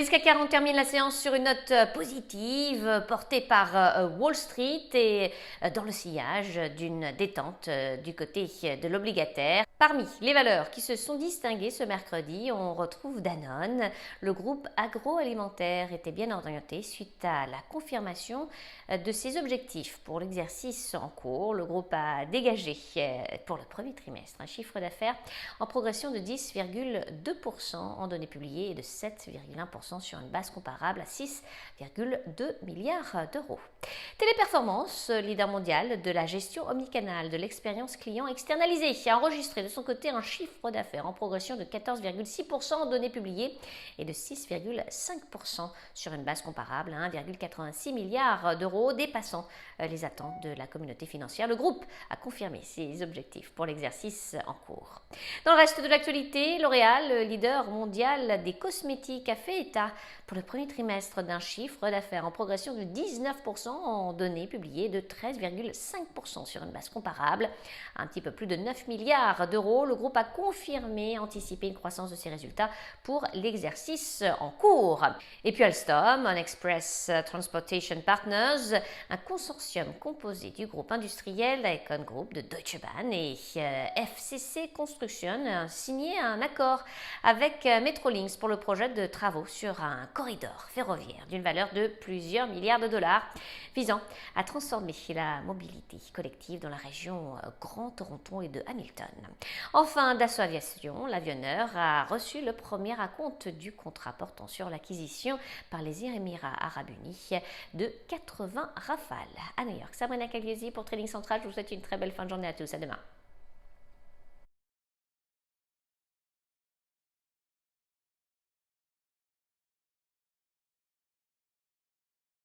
L'indice CAC 40 termine la séance sur une note positive portée par Wall Street et dans le sillage d'une détente du côté de l'obligataire. Parmi les valeurs qui se sont distinguées ce mercredi, on retrouve Danone. Le groupe agroalimentaire était bien orienté suite à la confirmation de ses objectifs pour l'exercice en cours. Le groupe a dégagé pour le premier trimestre un chiffre d'affaires en progression de 10,2% en données publiées et de 7,1% sur une base comparable à 6,2 milliards d'euros. Téléperformance, leader mondial de la gestion omnicanale de l'expérience client externalisée, a enregistré de son côté un chiffre d'affaires en progression de 14,6% en données publiées et de 6,5% sur une base comparable à 1,86 milliard d'euros, dépassant les attentes de la communauté financière. Le groupe a confirmé ses objectifs pour l'exercice en cours. Dans le reste de l'actualité, L'Oréal, leader mondial des cosmétiques, a fait état pour le premier trimestre d'un chiffre d'affaires en progression de 19% en données publiées, de 13,5% sur une base comparable à un petit peu plus de 9 milliards d'euros. Le groupe a confirmé anticiper une croissance de ses résultats pour l'exercice en cours. Et puis Alstom, un Express Transportation Partners, un consortium composé du groupe industriel Econ Group de Deutsche Bahn et FCC Construction, a signé un accord avec Metrolinx pour le projet de travaux sur un corridor ferroviaire d'une valeur de plusieurs milliards de dollars visant à transformer la mobilité collective dans la région Grand Toronto et de Hamilton. Enfin, Dassault Aviation, l'avionneur, a reçu le premier acompte du contrat portant sur l'acquisition par les Émirats Arabes Unis de 80 Rafales à New York. Sabrina Cagliesi pour Trading Central. Je vous souhaite une très belle fin de journée à tous. À demain.